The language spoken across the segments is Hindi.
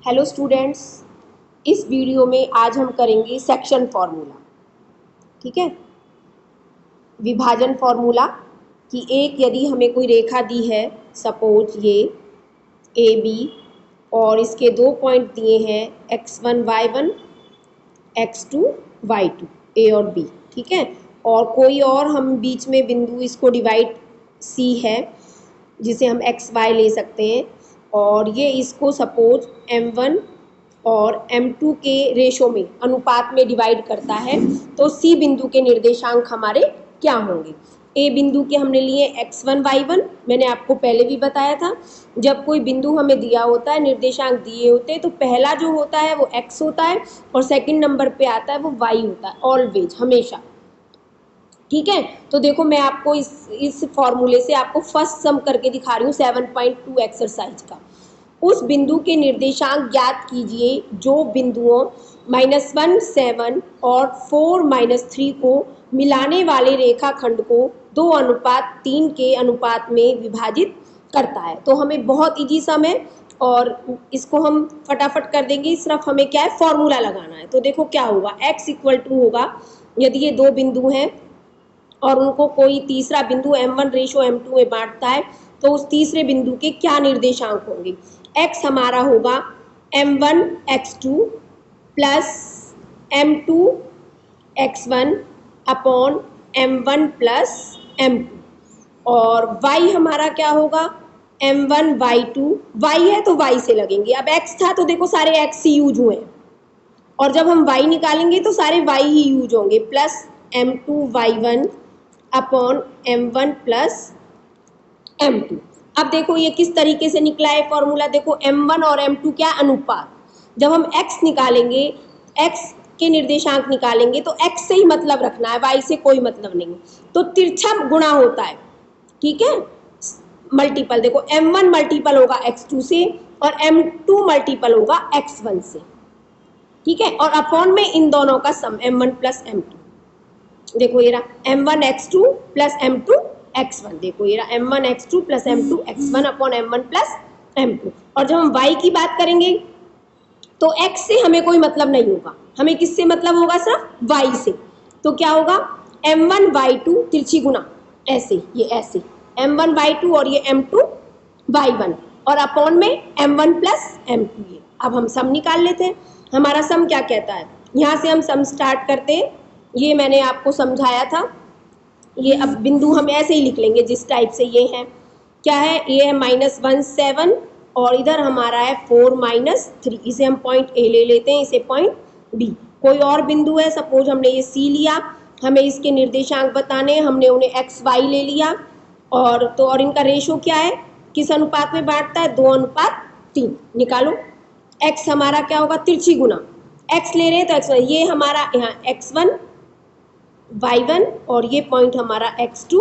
हेलो स्टूडेंट्स, इस वीडियो में आज हम करेंगे सेक्शन फॉर्मूला। ठीक है, विभाजन फॉर्मूला कि एक यदि हमें कोई रेखा दी है, सपोज ये ए बी, और इसके दो पॉइंट दिए हैं x1 y1 x2 y2 ए और बी। ठीक है, और कोई और हम बीच में बिंदु इसको डिवाइड सी है जिसे हम xy ले सकते हैं, और ये इसको सपोज m1 और m2 के रेशो में अनुपात में डिवाइड करता है, तो सी बिंदु के निर्देशांक हमारे क्या होंगे। ए बिंदु के हमने लिए x1 y1, मैंने आपको पहले भी बताया था जब कोई बिंदु हमें दिया होता है, निर्देशांक दिए होते हैं, तो पहला जो होता है वो x होता है और सेकंड नंबर पे आता है वो y होता है, ऑलवेज, हमेशा। ठीक है, तो देखो मैं आपको इस फॉर्मूले से आपको फर्स्ट सम करके दिखा रही हूँ 7.2 एक्सरसाइज का। उस बिंदु के निर्देशांक ज्ञात कीजिए जो बिंदुओं -1 7 और 4 -3 को मिलाने वाले रेखाखंड को 2:3 के अनुपात में विभाजित करता है। तो हमें बहुत इजी सम है और इसको हम फटाफट कर देंगे, सिर्फ हमें क्या है, फॉर्मूला लगाना है। तो देखो क्या होगा, x = होगा, यदि ये दो बिंदु हैं और उनको कोई तीसरा बिंदु m1 रेशो m2 में बांटता है, तो उस तीसरे बिंदु के क्या निर्देशांक होंगे। x हमारा होगा m1 x2 plus m2 x1 upon m1 plus m2, और y हमारा क्या होगा m1 y2, y है तो y से लगेंगे। अब x था तो देखो सारे x ही यूज हुए हैं, और जब हम y निकालेंगे तो सारे y ही यूज होंगे, plus m2 y1 upon m1 plus m2। अब देखो ये किस तरीके से निकला है फॉर्मूला, देखो m1 और m2 क्या अनुपात, जब हम x निकालेंगे, x के निर्देशांक निकालेंगे तो x से ही मतलब रखना है, y से कोई मतलब नहीं। तो तिरछा गुणा होता है, ठीक है, मल्टीपल, देखो m1 मल्टीपल होगा x2 से और m2 मल्टीपल होगा x1 से। ठीक है, और अपॉन में इन दोनों का सम m1 प्लस m2, देखो ये रहा m1 x2 plus m2 x1, देखो ये रहा m1 x2 plus m2 x1 upon m1 plus m2। और जब हम y की बात करेंगे तो x से हमें कोई मतलब नहीं होगा, हमें किससे मतलब होगा, सिर्फ y से। तो क्या होगा m1 y2 तिरछी गुना, ऐसे ये ऐसे m1 y2 और ये m2 y1, और अपॉन में m1 प्लस m2। ये अब हम सम निकाल लेते हैं, हमारा सम क्या कहता है, यहाँ से हम सम स्टार्ट करते हैं। ये मैंने आपको समझाया था, ये अब बिंदु हम ऐसे ही लिख लेंगे जिस टाइप से ये है, क्या है, ये है -1 7 और इधर हमारा है 4 -3, इसे हम पॉइंट ए ले लेते हैं, इसे पॉइंट बी। कोई और बिंदु है, सपोज हमने ये सी लिया, हमें इसके निर्देशांक बताने, हमने उन्हें XY ले लिया, और तो और इनका रेशो क्या है, किस अनुपात में बांटता है, 2:3। निकालो x हमारा क्या होगा, तिरछी गुना, x ले रहे हैं तो x1, ये हमारा यहाँ x1 y1 और ये पॉइंट हमारा x2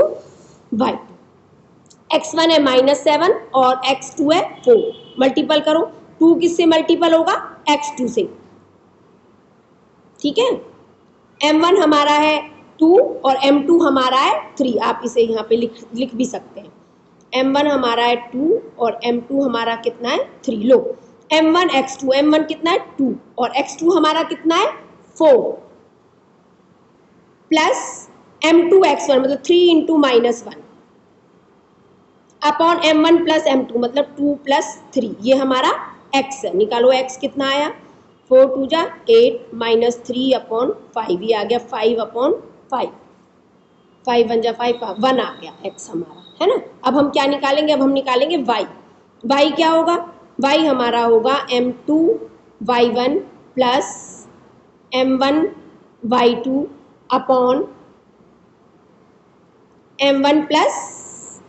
y2। x1 है -7 और x2 है 4, मल्टीपल करो, 2 किससे मल्टीपल होगा, x2 से। ठीक है, m1 हमारा है 2 और m2 हमारा है 3, आप इसे यहाँ पे लिख भी सकते हैं, m1 हमारा है 2 और m2 हमारा कितना है 3। लो m1 x2, m1 कितना है 2 और x2 हमारा कितना है 4, प्लस m2 x1 मतलब 3 × -1 अपॉन m1 प्लस m2 मतलब 2 + 3, ये हमारा x है। निकालो x कितना आया, 4 × 2 = 8 -3 अपॉन 5, ये आ गया 5/5, 5 × 1 = 5, 1 आ गया x हमारा, है ना। अब हम क्या निकालेंगे, अब हम निकालेंगे y क्या होगा, y हमारा होगा m2 y1 plus m1 y2 upon m1 plus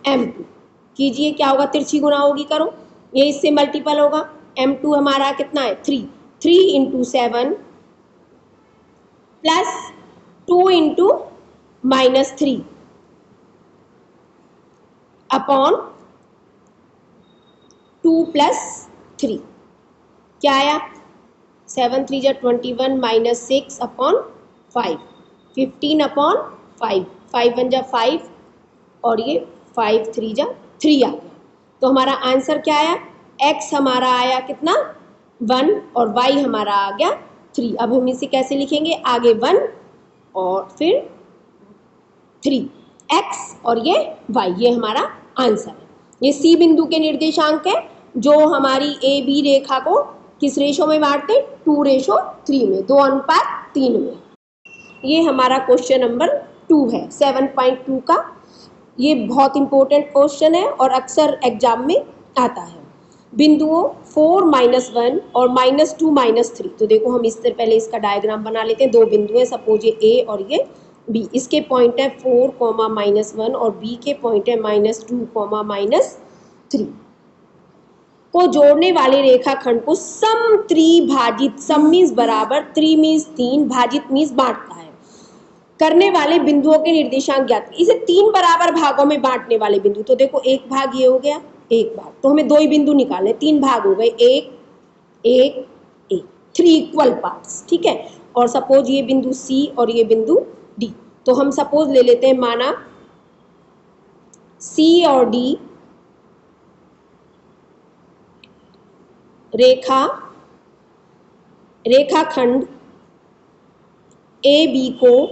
m2। कीजिए क्या होगा, तिरछी गुना होगी, करो, ये इससे मल्टीपल होगा, m2 हमारा कितना है 3 × 7 प्लस 2 × -3 अपॉन 2 + 3, क्या आया, 7 × 3 = 21 -6 अपॉन 5, 15/5, 5 × 1 = 5 और ये 5 × 3 = 3 आ गया। तो हमारा आंसर क्या आया, x हमारा आया कितना 1 और y हमारा आ गया 3। अब हम इसे कैसे लिखेंगे, आगे 1 और फिर 3, x और ये y, ये हमारा आंसर है। ये C बिंदु के निर्देशांक है जो हमारी ए बी रेखा को किस रेशो में बांटते, 2:3 में, 2:3 में। ये हमारा क्वेश्चन नंबर 2 है 7.2 का। ये बहुत इंपॉर्टेंट क्वेश्चन है और अक्सर एग्जाम में आता है। बिंदुओं 4, -1 और -2, -3। तो देखो हम इससे पहले इसका डायग्राम बना लेते हैं। दो बिंदु है, सपोज ये ए और ये बी। इसके पॉइंट है 4, -1 और बी के पॉइंट है -2, -3 को जोड़ने वाले रेखाखंड को सम त्रिभाजित, सम मीन्स बराबर, त्रि मीन्स 3, भाजित मीन्स बांटता है, करने वाले बिंदुओं के निर्देशांक ज्ञात। इसे 3 बराबर भागों में बांटने वाले बिंदु। तो देखो एक भाग ये हो गया, एक भाग, तो हमें 2 ही बिंदु निकालने, 3 भाग हो गए, एक एक एक, 3 इक्वल पार्ट्स, ठीक है। और सपोज ये बिंदु सी और ये बिंदु डी। तो हम सपोज ले लेते हैं, माना सी और डी रेखाखंड ए बी को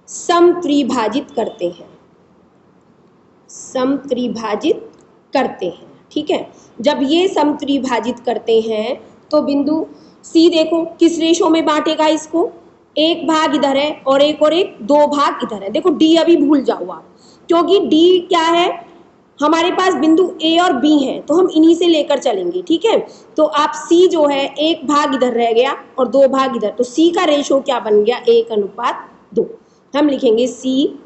समत्रिभाजित करते हैं, समत्रिभाजित करते हैं, ठीक है। जब ये समत्रिभाजित करते हैं तो बिंदु सी देखो किस रेशो में बांटेगा इसको, एक भाग इधर है और एक 2 भाग इधर है। देखो डी अभी भूल जाओ आप, क्योंकि डी क्या है, हमारे पास बिंदु ए और बी है तो हम इन्हीं से लेकर चलेंगे, ठीक है। तो आप सी जो है, एक भाग इधर रह गया और 2 भाग इधर, तो सी का रेशो क्या बन गया, 1:2। हम लिखेंगे सी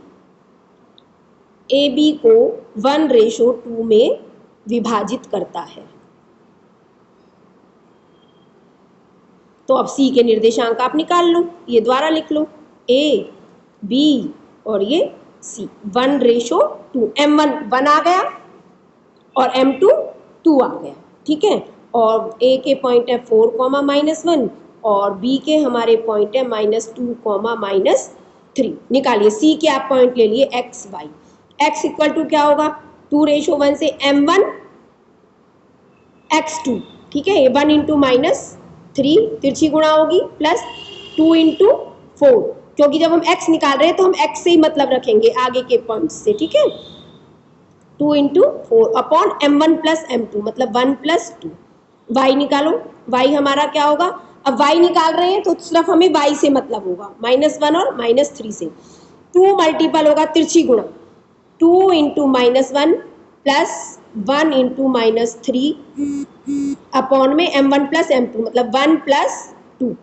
ए बी को 1:2 में विभाजित करता है। तो अब सी के निर्देशांक आप निकाल लो, ये द्वारा लिख लो, ए बी और ये सी, 1:2। M1 1 आ गया और M2 2 आ गया, ठीक है। और ए के पॉइंट है 4, -1 और बी के हमारे पॉइंट है -2, -3। निकालिए, सी के आप पॉइंट ले लिए x y। x equal to क्या होगा, 2:1 से M1 x2, ठीक है। ये 1 × -3 तिरछी गुणा होगी, प्लस 2 × 4, क्योंकि जब हम x निकाल रहे हैं तो हम x से ही मतलब रखेंगे आगे के पॉइंट से, ठीक है। 2 × 4 अपॉन M1 + M2 मतलब 1 + 2। y निकालो, y हमारा क्या होगा, अब y निकाल रहे हैं तो सिर्फ हमें y से मतलब होगा, -1 और -3 से। 2 मल्टीपल होगा तिरछी गुणा, 2 × -1 प्लस 1 × -3 अपॉन में M1 + M2 मतलब 1 + 2।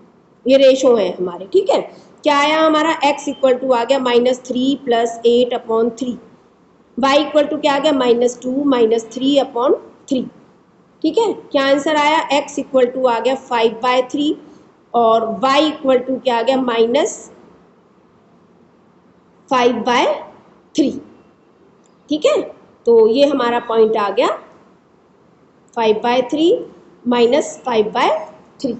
ये रेशो है हमारे, ठीक है। क्या आया हमारा, x इक्वल टू आ गया -3 + 8/3, y इक्वल टू क्या आ गया, -2 - 3/3, ठीक है। क्या आंसर आया, x इक्वल टू आ गया 5/3 और y इक्वल टू क्या आ गया, -5/3, ठीक है। तो ये हमारा पॉइंट आ गया 5/3 - 5/3।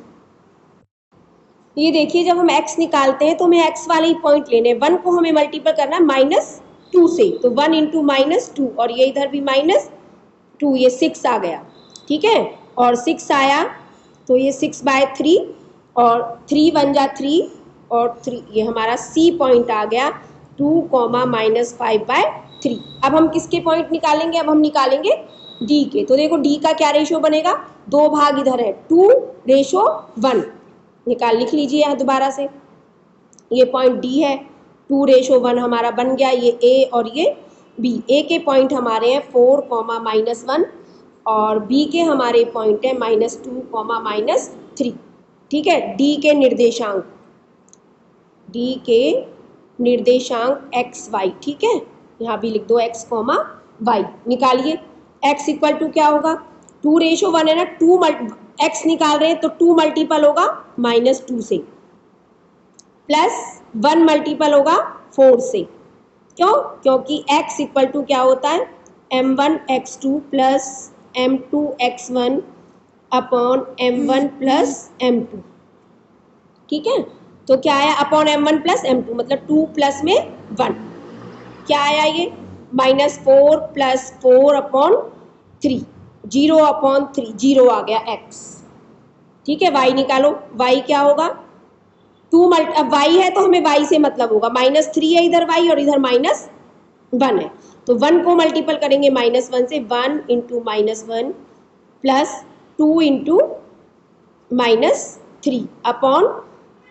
ये देखिए, जब हम x निकालते हैं तो हमें x वाले ही पॉइंट लेने हैं, 1 को हमें मल्टीपल करना है -2 से, तो 1 × -2 और ये इधर भी -2, ये 6 आ गया, ठीक है। और 6 आया तो ये 6/3 और 3 1 जा 3 और 3, ये हमारा C पॉइंट आ गया 2, -5/3। अब हम किसके पॉइंट निकालेंगे, अब हम निकालेंगे D के। तो देखो D का क्या रेशो बनेगा, 2 भाग इधर है, 2:1 निकाल, लिख लीजिए यहाँ दोबारा से, ये पॉइंट D है, 2:1 हमारा बन गया, ये A और ये B। A के पॉइंट हमारे हैं 4, -1 और B के हमारे पॉइंट है -2, -3, ठीक है। D के निर्देशांक x y, ठीक है, यहाँ भी लिख दो x, y। निकालिए, x इक्वल टू क्या होगा, 2:1 है ना, 2 x निकाल रहे हैं तो 2 मल्टीपल होगा -2 से, प्लस 1 मल्टीपल होगा 4 से। क्यों, क्योंकि x इक्वल टू क्या होता है, M1 x2 plus M2 x1 upon M1 + M2, ठीक है। तो क्या आया, अपॉन M1 + M2 मतलब 2 प्लस में 1, क्या आया ये, -4 + 4/3, 0/3, 0 आ गया x। ठीक है, y निकालो, y क्या होगा, अब y है तो हमें y से मतलब होगा, -3 है इधर y और इधर -1 है, तो 1 को मल्टीपल करेंगे -1 से, 1 into -1 plus 2 into -3 upon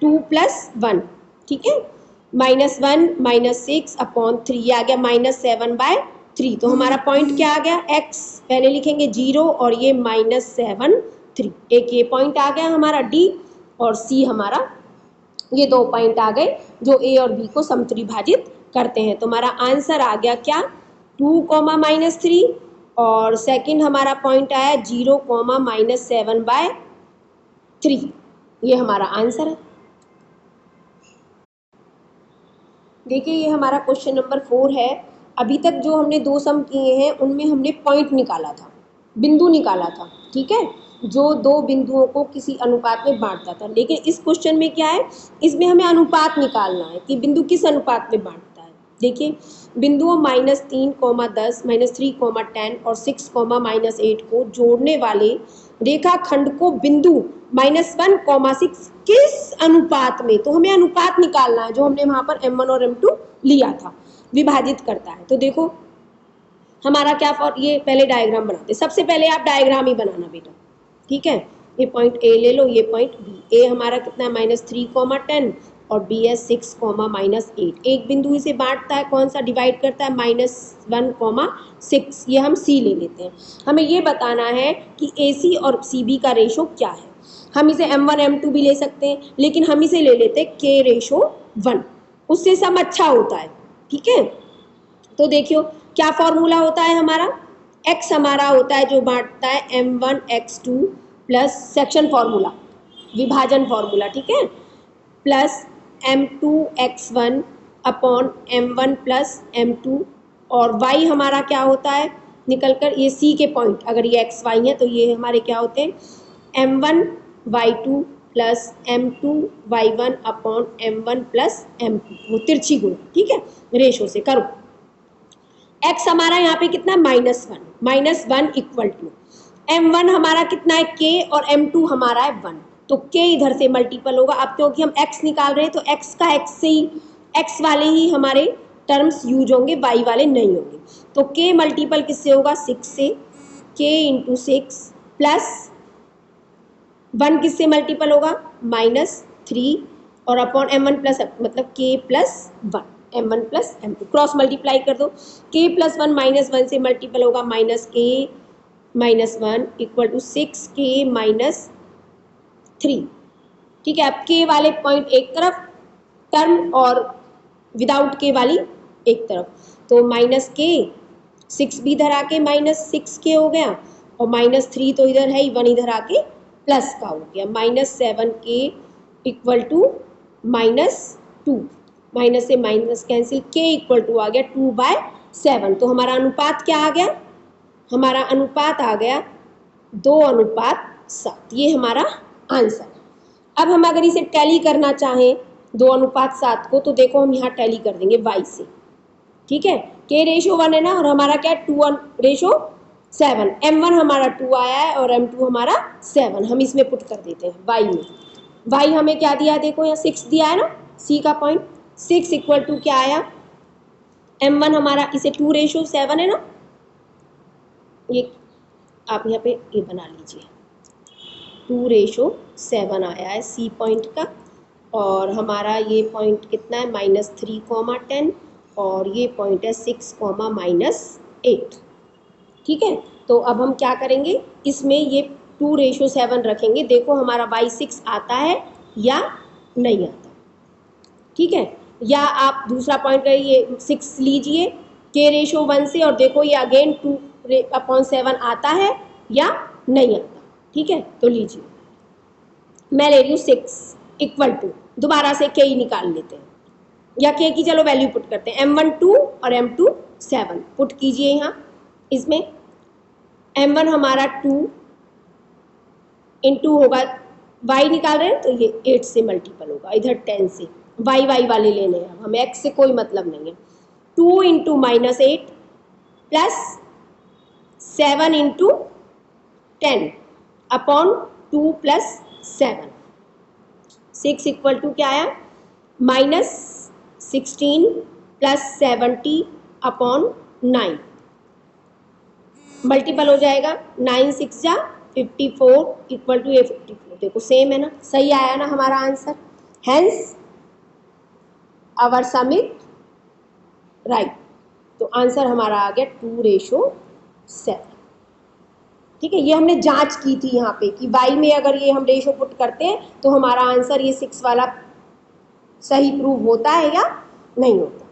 2 plus 1, ठीक है, -1 -6 अपॉन 3, ये आ गया -7/3। तो हमारा पॉइंट क्या आ गया, x पहले लिखेंगे 0 और ये -7/3, एक ये पॉइंट आ गया हमारा D, और C हमारा, ये 2 पॉइंट आ गए जो A और B को समत्रिभाजित करते हैं। तो हमारा आंसर आ गया क्या, 2, -3, और सेकंड हमारा पॉइंट आया 0, -7/3, ये हमारा आंसर है। देखिए ये हमारा क्वेश्चन नंबर 4 है। अभी तक जो हमने 2 सम किए हैं उनमें हमने पॉइंट निकाला था, बिंदु निकाला था, ठीक है, जो 2 बिंदुओं को किसी अनुपात में बांटता था। लेकिन इस क्वेश्चन में क्या है, इसमें हमें अनुपात निकालना है कि बिंदु किस अनुपात में बांटता है। देखिए बिंदुओं -3, 10, -3, 10 और 6, -8 को जोड़ने वाले रेखाखंड को बिंदु -1, 6 किस अनुपात में, तो हमें अनुपात निकालना है जो हमने वहां पर m1 और m2 लिया था, विभाजित करता है। तो देखो हमारा क्या ये पहले डायग्राम बनाते, सबसे पहले आप डायग्राम ही बनाना बेटा, ठीक है, ये पॉइंट A ले लो, ये पॉइंट B। A हमारा कितना है -3, 10 और B है 6, -8। एक बिंदु इसे बांटता है, कौन सा डिवाइड करता है, -1, 6, ये हम C ले लेते हैं। हमें ये बताना है कि AC और CB का रेशो क्या है। हम इसे m1 m2 भी ले सकते हैं, लेकिन हम इसे ले लेते हैं K/1, उससे सम अच्छा होता है, ठीक है। तो देखियो क्या फॉर्मूला होता है हमारा, x हमारा होता है जो बांटता है m1 x2 plus section formula, विभाजन फॉर्मूला, ठीक है, plus m2 x1 upon m1 plus m2, और y हमारा क्या होता है निकल कर, ये C के पॉइंट, अगर ये x y है तो ये हमारे क्या होते हैं m1 y2 plus m2 y1 upon m1 plus m2, वो तिरछी गुण, ठीक है, रेशो से करो। x हमारा यहाँ पे कितना -1 इक्वल टू m1 हमारा कितना है k और m2 हमारा है 1, तो k इधर से मल्टीपल होगा। अब क्योंकि हम x निकाल रहे हैं तो x का x से ही, x वाले ही हमारे टर्म्स यूज होंगे, y वाले नहीं होंगे। तो k मल्टीपल किससे होगा, 6 से, k इंटू 6 प्लस 1 किससे मल्टीपल होगा, -3 और अपॉन m1 प्लस, मतलब k plus 1, m1 plus m2, cross multiply कर दो, k प्लस 1 -1 से मल्टीपल होगा, -k -1 इक्वल टू 6k -3, ठीक है। अब k वाले पॉइंट एक तरफ टर्म और विदाउट k वाली एक तरफ, तो -k, 6 भी इधर आके -6k हो गया, और -3 तो इधर है ही, 1 इधर आके प्लस का हो गया, -7k इक्वल टू -2, माइनस से minus cancel, k equal to आ गया 2/7। तो हमारा अनुपात क्या आ गया, हमारा अनुपात आ गया 2:7, ये हमारा आंसर। अब हम अगर इसे टैली करना चाहें 2:7 को, तो देखो हम यहाँ टैली कर देंगे y से, ठीक है, k/1 है ना, और हमारा क्या है 2:7, m1 हमारा 2 आया है और m2 हमारा 7, हम इसमें पुट कर देते हैं y में। y हमें क्या दिया है, देखो यहाँ 6 दिया है ना, c का पॉइंट, 6 इक्वल टू क्या आया, m1 हमारा, इसे 2/7 है ना, ये आप यहाँ पे ये बना लीजिए, 2/7 आया है सी पॉइंट का, और हमारा ये पॉइंट कितना है -3, 10, और ये पॉइंट है 6, -8, ठीक है। तो अब हम क्या करेंगे, इसमें ये 2/7 रखेंगे, देखो हमारा y6 आता है या नहीं आता, ठीक है, या आप दूसरा पॉइंट ये 6 लीजिए k/1 से, और देखो ये अगेन 2/7 आता है या नहीं आता, ठीक है। तो लीजिए मैं ले रही हूँ 6 इक्वल टू, दोबारा से k निकाल लेते हैं, या k की चलो वैल्यू पुट करते हैं, m1 2 और m2 7 पुट कीजिए यहाँ, इसमें m1 हमारा 2 इंटू होगा, y निकाल रहे हैं तो ये 8 से मल्टीपल होगा, इधर 10 से, y वाले लेने हैं, हमें x से कोई मतलब नहीं है, 2 into -8 plus 7 into 10 upon 2 plus 7। 6 equal to क्या आया, -16 + 70 अपॉन 9, मल्टीपल हो जाएगा, 9 6 जा 54 इक्वल टू ये 54, देखो सेम है ना, सही आया ना हमारा answer. Hence our summit right, तो आंसर हमारा आ गया 2:7। ठीक है, ये हमने जांच की थी यहाँ पे कि y में अगर ये हम रेशो पुट करते हैं तो हमारा आंसर ये 6 वाला सही प्रूव होता है या नहीं होता।